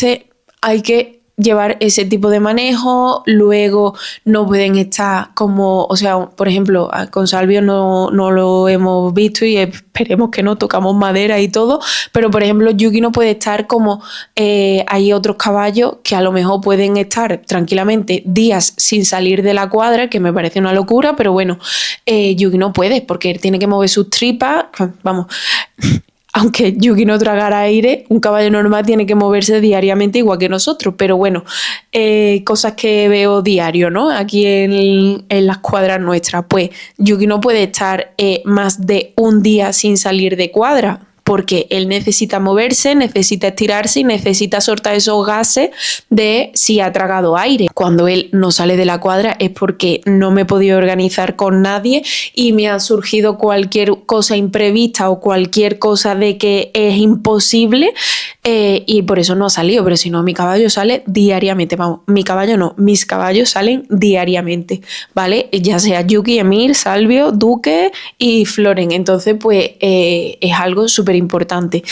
hay que llevar ese tipo de manejo. Luego no pueden estar como, o sea, por ejemplo, con Salvio no lo hemos visto y esperemos que no, tocamos madera y todo, pero por ejemplo Yuki no puede estar como hay otros caballos que a lo mejor pueden estar tranquilamente días sin salir de la cuadra, que me parece una locura, pero bueno, Yuki no puede porque él tiene que mover sus tripas, vamos. Aunque Yuki no tragara aire, un caballo normal tiene que moverse diariamente igual que nosotros, pero bueno, cosas que veo diario, ¿no? Aquí en las cuadras nuestras, pues Yuki no puede estar más de un día sin salir de cuadra, porque él necesita moverse, necesita estirarse y necesita soltar esos gases de si ha tragado aire. Cuando él no sale de la cuadra es porque no me he podido organizar con nadie y me ha surgido cualquier cosa imprevista o cualquier cosa de que es imposible, y por eso no ha salido. Pero si no, mi caballo sale diariamente. Vamos, mi caballo no, mis caballos salen diariamente, ¿vale? Ya sea Yuki, Emir, Salvio, Duque y Floren. Entonces pues es algo súper importante.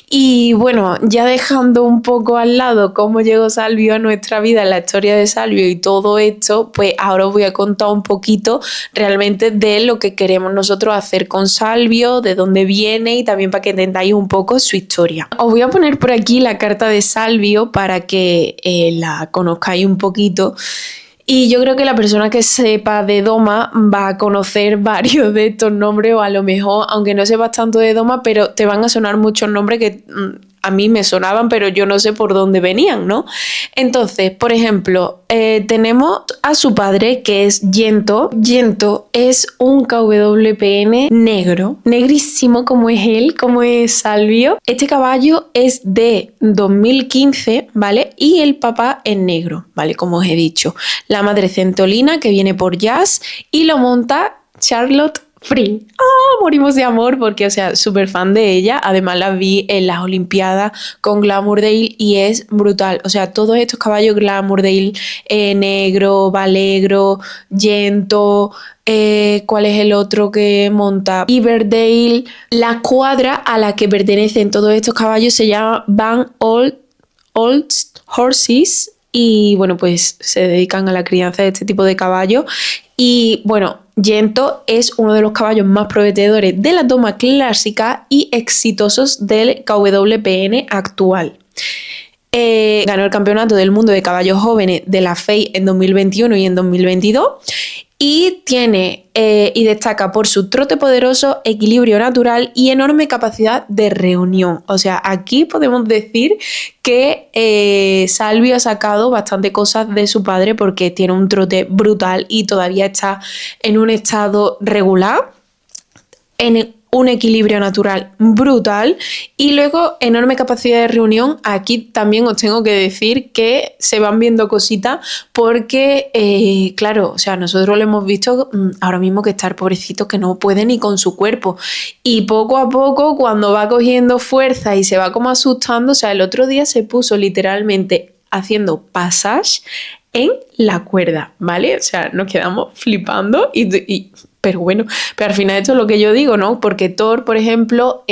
Y bueno, ya dejando un poco al lado cómo llegó Salvio a nuestra vida, la historia de Salvio y todo esto, pues ahora os voy a contar un poquito realmente de lo que queremos nosotros hacer con Salvio, de dónde viene y también para que entendáis un poco su historia. Os voy a poner por aquí la carta de Salvio para que la conozcáis un poquito. Y yo creo que la persona que sepa de Doma va a conocer varios de estos nombres, o a lo mejor, aunque no sepas tanto de Doma, pero te van a sonar muchos nombres que a mí me sonaban, pero yo no sé por dónde venían, ¿no? Entonces, por ejemplo, tenemos a su padre, que es Yento. Yento es un KWPN negro, negrísimo como es él, como es Salvio. Este caballo es de 2015, ¿vale? Y el papá es negro, ¿vale? Como os he dicho. La madre Centolina, que viene por Jazz, y lo monta Charlotte Free. ¡Oh! Morimos de amor porque, o sea, súper fan de ella. Además la vi en las Olimpiadas con Glamourdale y es brutal. O sea, todos estos caballos Glamourdale, negro, Valegro, Yento, ¿cuál es el otro que monta? Iverdale. La cuadra a la que pertenecen todos estos caballos se llama Van Old Horses. Y bueno, pues se dedican a la crianza de este tipo de caballos. Y bueno, Yento es uno de los caballos más prometedores de la doma clásica y exitosos del KWPN actual. Ganó el campeonato del mundo de caballos jóvenes de la FEI en 2021 y en 2022 y tiene y destaca por su trote poderoso, equilibrio natural y enorme capacidad de reunión. O sea, aquí podemos decir que Salvio ha sacado bastante cosas de su padre porque tiene un trote brutal y todavía está en un estado regular, en un equilibrio natural brutal y luego enorme capacidad de reunión. Aquí también os tengo que decir que se van viendo cositas porque, claro, o sea, nosotros lo hemos visto ahora mismo que está el pobrecito que no puede ni con su cuerpo y poco a poco cuando va cogiendo fuerza y se va como asustando, o sea, el otro día se puso literalmente haciendo passage en la cuerda, ¿vale? O sea, nos quedamos flipando pero bueno, pero al final esto es lo que yo digo, ¿no? Porque Thor, por ejemplo,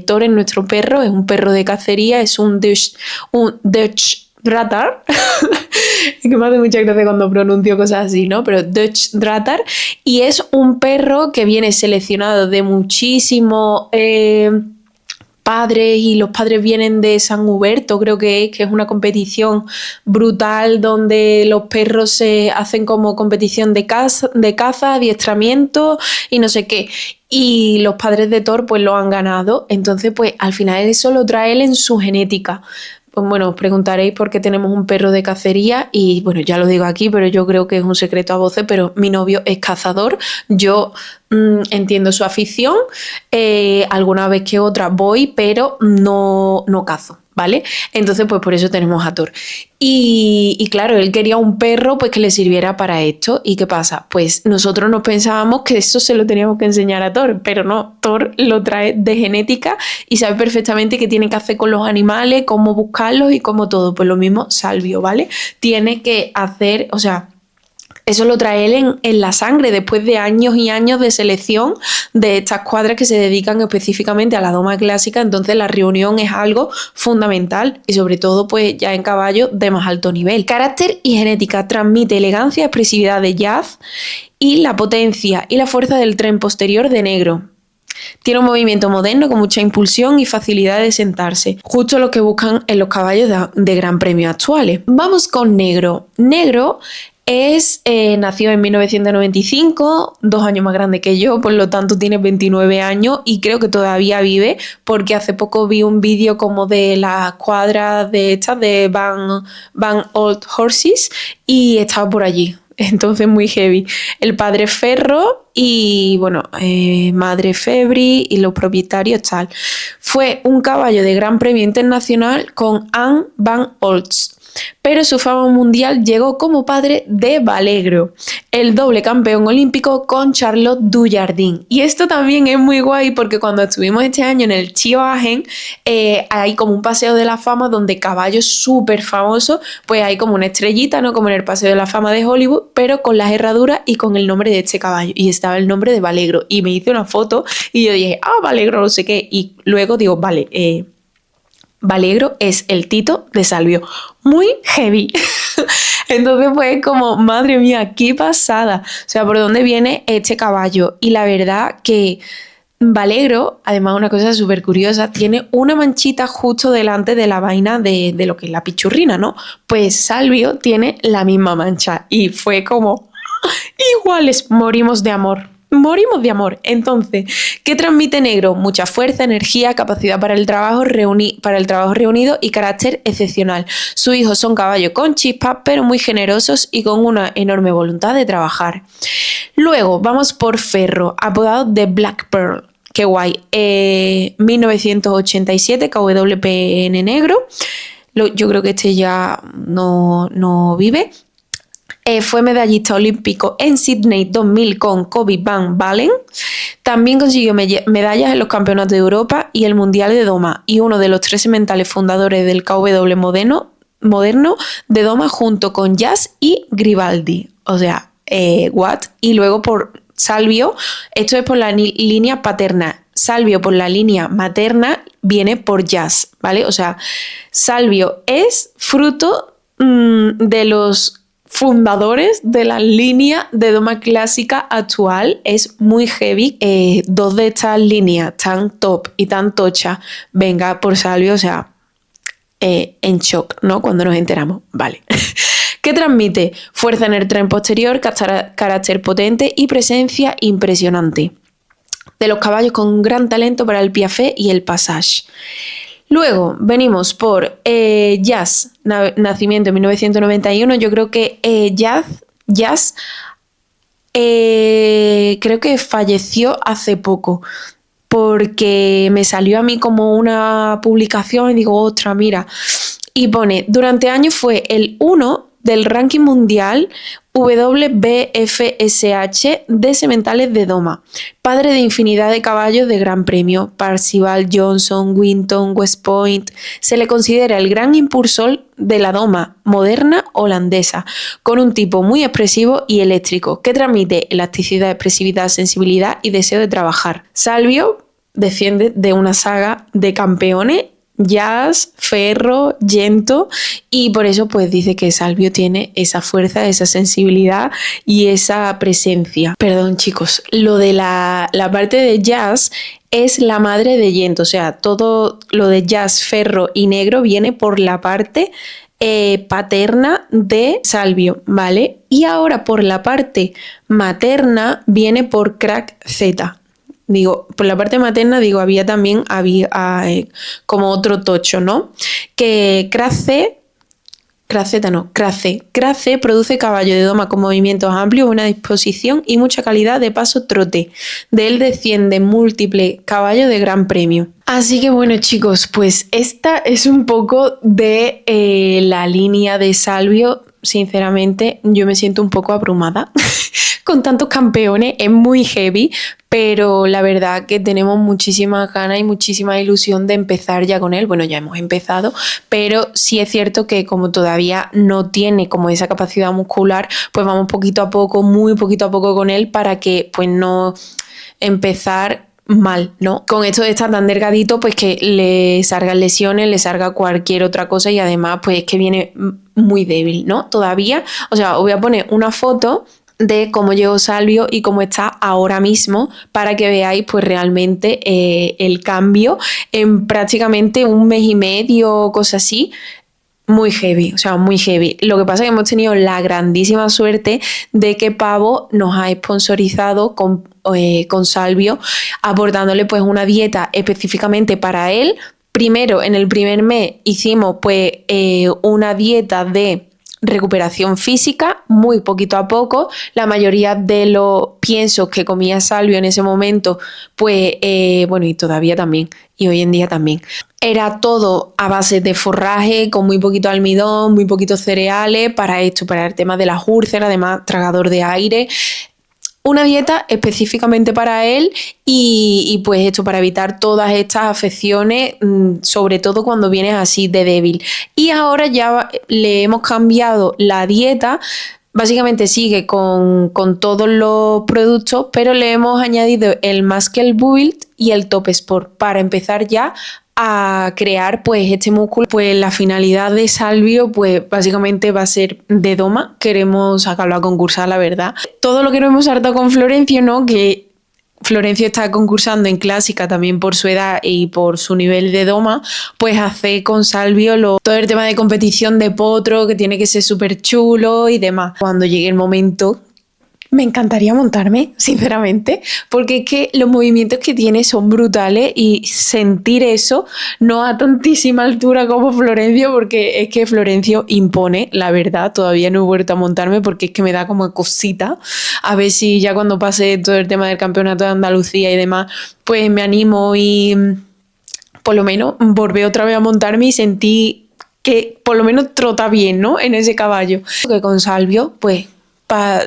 Thor es nuestro perro, es un perro de cacería, es un Dutch Dratar. Es que me hace mucha gracia cuando pronuncio cosas así, ¿no? Pero Dutch Dratar. Y es un perro que viene seleccionado de muchísimos padres, y los padres vienen de San Huberto, creo que es una competición brutal donde los perros se hacen como competición de caza, adiestramiento y no sé qué. Y los padres de Thor pues lo han ganado, entonces pues al final eso lo trae él en su genética. Pues bueno, os preguntaréis por qué tenemos un perro de cacería y bueno, ya lo digo aquí, pero yo creo que es un secreto a voces, pero mi novio es cazador, yo entiendo su afición, alguna vez que otra voy, pero no cazo, ¿vale? Entonces pues por eso tenemos a Thor. Y claro, él quería un perro pues que le sirviera para esto. ¿Y qué pasa? Pues nosotros nos pensábamos que eso se lo teníamos que enseñar a Thor, pero no, Thor lo trae de genética y sabe perfectamente qué tiene que hacer con los animales, cómo buscarlos y cómo todo. Pues lo mismo Salvio, ¿vale? Tiene que hacer, o sea, eso lo trae él en la sangre después de años y años de selección de estas cuadras que se dedican específicamente a la doma clásica. Entonces la reunión es algo fundamental y sobre todo pues ya en caballo de más alto nivel. Carácter y genética: transmite elegancia, expresividad de jazz y la potencia y la fuerza del tren posterior de negro. Tiene un movimiento moderno con mucha impulsión y facilidad de sentarse, justo lo que buscan en los caballos de gran premio actuales. Vamos con Negro. Negro nació en 1995, 2 años más grande que yo, por lo tanto tiene 29 años y creo que todavía vive, porque hace poco vi un vídeo como de las cuadras de estas de Van Old Horses y estaba por allí. entonces muy heavy. El padre Ferro y, bueno, madre Febri y los propietarios tal. Fue un caballo de Gran Premio Internacional con Anne van Olst, pero su fama mundial llegó como padre de Valegro, el doble campeón olímpico con Charlotte Dujardin. Y esto también es muy guay porque cuando estuvimos este año en el Chivagen, hay como un paseo de la fama donde caballos súper famosos, pues hay como una estrellita, ¿no? Como en el paseo de la fama de Hollywood, pero con las herraduras y con el nombre de este caballo. Y estaba el nombre de Valegro. Y me hice una foto y yo dije, Valegro, no sé qué. Y luego digo, vale, Valegro es el Tito de Salvio. Muy heavy. Entonces pues como, madre mía, qué pasada. O sea, ¿por dónde viene este caballo? Y la verdad que Valegro, además una cosa súper curiosa, tiene una manchita justo delante de la vaina de lo que es la pichurrina, ¿no? Pues Salvio tiene la misma mancha y fue como, iguales, morimos de amor. Morimos de amor. Entonces, ¿qué transmite Negro? Mucha fuerza, energía, capacidad para el trabajo reunido y carácter excepcional. Sus hijos son caballos con chispas, pero muy generosos y con una enorme voluntad de trabajar. Luego, vamos por Ferro, apodado de Black Pearl. Qué guay. 1987, KWPN Negro. Yo creo que este ya no vive. Fue medallista olímpico en Sydney 2000 con Kobe Van Balen. También consiguió medallas en los campeonatos de Europa y el Mundial de Doma, y uno de los 3 sementales fundadores del KW moderno de Doma junto con Jazz y Gribaldi. O sea, what? Y luego por Salvio, esto es por la línea paterna. Salvio por la línea materna viene por Jazz, ¿vale? O sea, Salvio es fruto de los fundadores de la línea de doma clásica actual. Es muy heavy. 2 de estas líneas tan top y tan tocha venga por Salvio, o sea, en shock, ¿no? Cuando nos enteramos. Vale. ¿Qué transmite? Fuerza en el tren posterior, carácter potente y presencia impresionante. De los caballos con gran talento para el piafé y el passage. Luego venimos por Jazz, nacimiento en 1991. Yo creo que Jazz creo que falleció hace poco, porque me salió a mí como una publicación y digo, ostras, mira. Y pone, durante años fue el 1 del ranking mundial WBFSH de sementales de doma, padre de infinidad de caballos de gran premio, Parcival, Johnson, Winton, West Point. Se le considera el gran impulsor de la doma moderna holandesa, con un tipo muy expresivo y eléctrico, que transmite elasticidad, expresividad, sensibilidad y deseo de trabajar. Salvio desciende de una saga de campeones, Jazz, Ferro, Gento, y por eso pues dice que Salvio tiene esa fuerza, esa sensibilidad y esa presencia. Perdón chicos, lo de la parte de Jazz es la madre de Gento, o sea, todo lo de Jazz, Ferro y Negro viene por la parte paterna de Salvio, ¿vale? Y ahora por la parte materna viene por Crack Z. Digo, por la parte materna, digo, había como otro tocho, ¿no? Que Crace produce caballo de doma con movimientos amplios, buena disposición y mucha calidad de paso trote. De él desciende múltiples caballos de gran premio. Así que bueno chicos, pues esta es un poco de la línea de Salvio. Sinceramente, yo me siento un poco abrumada con tantos campeones, es muy heavy, pero la verdad que tenemos muchísimas ganas y muchísima ilusión de empezar ya con él. Bueno, ya hemos empezado, pero sí es cierto que como todavía no tiene como esa capacidad muscular, pues vamos poquito a poco, muy poquito a poco con él para que pues no empezar mal, ¿no? Con esto de estar tan delgadito, pues que le salgan lesiones, le salga cualquier otra cosa y además pues es que viene muy débil, ¿no? Todavía, o sea, os voy a poner una foto de cómo llegó Salvio y cómo está ahora mismo para que veáis pues realmente el cambio en prácticamente un mes y medio, cosas así. Muy heavy, o sea, muy heavy. Lo que pasa es que hemos tenido la grandísima suerte de que Pavo nos ha sponsorizado con Salvio, aportándole pues una dieta específicamente para él. Primero, en el primer mes hicimos pues una dieta de recuperación física, muy poquito a poco. La mayoría de los piensos que comía Salvio en ese momento, pues, bueno, y todavía también, y hoy en día también, era todo a base de forraje, con muy poquito almidón, muy poquitos cereales, para esto, para el tema de las úlceras, además tragador de aire. Una dieta específicamente para él y pues esto para evitar todas estas afecciones, sobre todo cuando vienes así de débil. Y ahora ya le hemos cambiado la dieta, básicamente sigue con todos los productos, pero le hemos añadido el Muscle Build y el Top Sport para empezar ya a crear pues este músculo. Pues la finalidad de Salvio pues básicamente va a ser de doma, queremos sacarlo a concursar, la verdad. Todo lo que nos hemos hartado con Florencio, ¿no? Que Florencio está concursando en clásica también por su edad y por su nivel de doma, pues hace con Salvio todo el tema de competición de potro, que tiene que ser súper chulo y demás. Cuando llegue el momento, me encantaría montarme, sinceramente, porque es que los movimientos que tiene son brutales y sentir eso, no a tantísima altura como Florencio, porque es que Florencio impone, la verdad. Todavía no he vuelto a montarme porque es que me da como cosita. A ver si ya cuando pase todo el tema del campeonato de Andalucía y demás, pues me animo y por lo menos volví otra vez a montarme y sentí que por lo menos trota bien, ¿no? En ese caballo. Que con Salvio, pues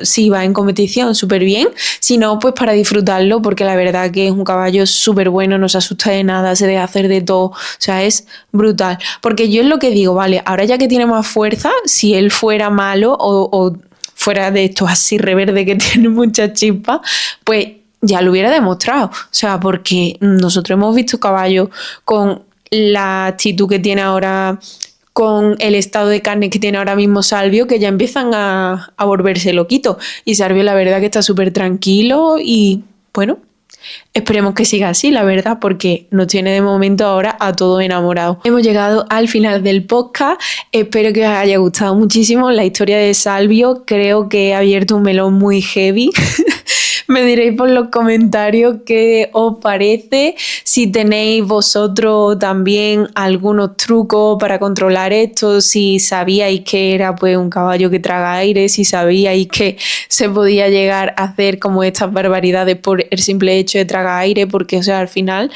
si va en competición súper bien, si no, pues para disfrutarlo, porque la verdad que es un caballo súper bueno, no se asusta de nada, se deja hacer de todo, o sea, es brutal. Porque yo es lo que digo, vale, ahora ya que tiene más fuerza, si él fuera malo o fuera de estos así reverde que tiene mucha chispa, pues ya lo hubiera demostrado, o sea, porque nosotros hemos visto caballos con la actitud que tiene ahora, con el estado de carne que tiene ahora mismo Salvio, que ya empiezan a volverse loquitos. Y Salvio la verdad que está súper tranquilo y bueno, esperemos que siga así, la verdad, porque nos tiene de momento ahora a todos enamorados. Hemos llegado al final del podcast, espero que os haya gustado muchísimo la historia de Salvio, creo que he abierto un melón muy heavy. Me diréis por los comentarios qué os parece, si tenéis vosotros también algunos trucos para controlar esto, si sabíais que era pues un caballo que traga aire, si sabíais que se podía llegar a hacer como estas barbaridades por el simple hecho de tragar aire, porque o sea, al final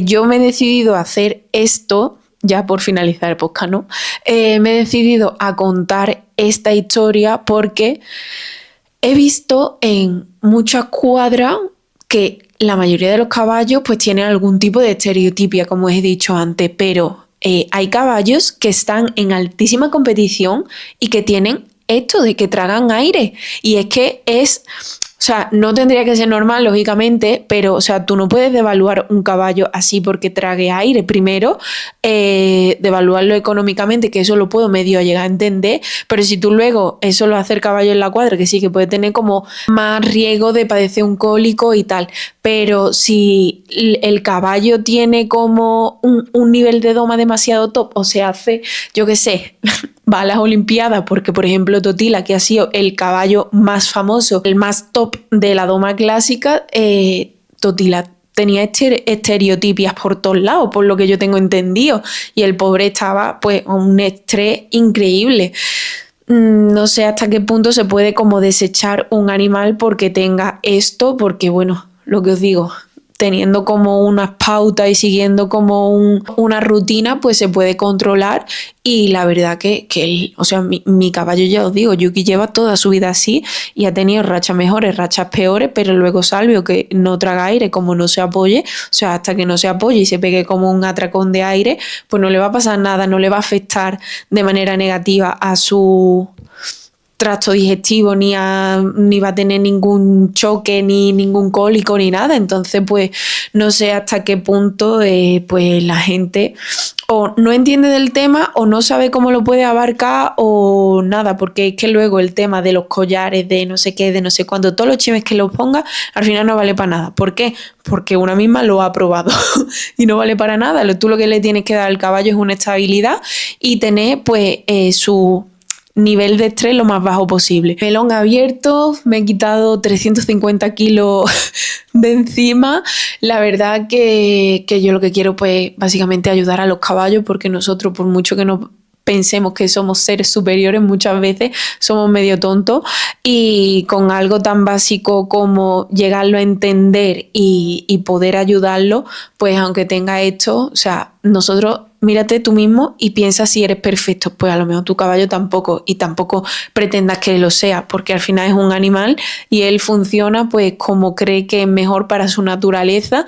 yo me he decidido a hacer esto, ya por finalizar el podcast, ¿no? Me he decidido a contar esta historia porque he visto en muchas cuadras que la mayoría de los caballos pues tienen algún tipo de estereotipia, como os he dicho antes, pero hay caballos que están en altísima competición y que tienen esto de que tragan aire. Y es que o sea, no tendría que ser normal, lógicamente, pero, o sea, tú no puedes devaluar un caballo así porque trague aire. Primero, devaluarlo económicamente, que eso lo puedo medio llegar a entender, pero si tú luego eso lo haces el caballo en la cuadra, que sí que puede tener como más riesgo de padecer un cólico y tal, pero si el caballo tiene como un nivel de doma demasiado top, o se hace, yo qué sé, va a las Olimpiadas, porque por ejemplo Totila, que ha sido el caballo más famoso, el más top de la doma clásica, Totila tenía estereotipias por todos lados, por lo que yo tengo entendido, y el pobre estaba pues a un estrés increíble. No sé hasta qué punto se puede como desechar un animal porque tenga esto, porque bueno, lo que os digo, teniendo como unas pautas y siguiendo como una rutina, pues se puede controlar. Y la verdad que o sea, mi caballo, ya os digo, Yuki lleva toda su vida así y ha tenido rachas mejores, rachas peores, pero luego Salvio, que no traga aire, como no se apoye, o sea, hasta que no se apoye y se pegue como un atracón de aire, pues no le va a pasar nada, no le va a afectar de manera negativa a su tracto digestivo, ni va a tener ningún choque, ni ningún cólico, ni nada. Entonces, pues no sé hasta qué punto pues la gente o no entiende del tema o no sabe cómo lo puede abarcar o nada, porque es que luego el tema de los collares, de no sé qué, de no sé cuánto, todos los chimes que los ponga, al final no vale para nada. ¿Por qué? Porque una misma lo ha probado y no vale para nada. Tú lo que le tienes que dar al caballo es una estabilidad y tener pues su nivel de estrés lo más bajo posible. Melón abierto, me he quitado 350 kilos de encima. La verdad que yo lo que quiero pues básicamente ayudar a los caballos, porque nosotros por mucho que nos pensemos que somos seres superiores, muchas veces somos medio tontos, y con algo tan básico como llegarlo a entender y poder ayudarlo, pues aunque tenga esto, o sea, nosotros, mírate tú mismo y piensa si eres perfecto, pues a lo mejor tu caballo tampoco, y tampoco pretendas que lo sea, porque al final es un animal y él funciona pues como cree que es mejor para su naturaleza,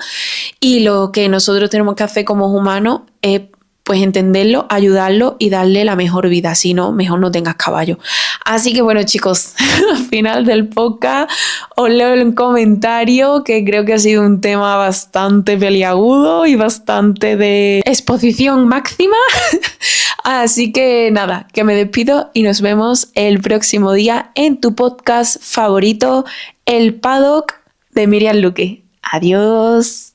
y lo que nosotros tenemos que hacer como humanos es pues entenderlo, ayudarlo y darle la mejor vida. Si no, mejor no tengas caballo. Así que bueno, chicos, al final del podcast os leo el comentario, que creo que ha sido un tema bastante peliagudo y bastante de exposición máxima. Así que nada, que me despido y nos vemos el próximo día en tu podcast favorito, El Paddock de Miriam Luque. Adiós.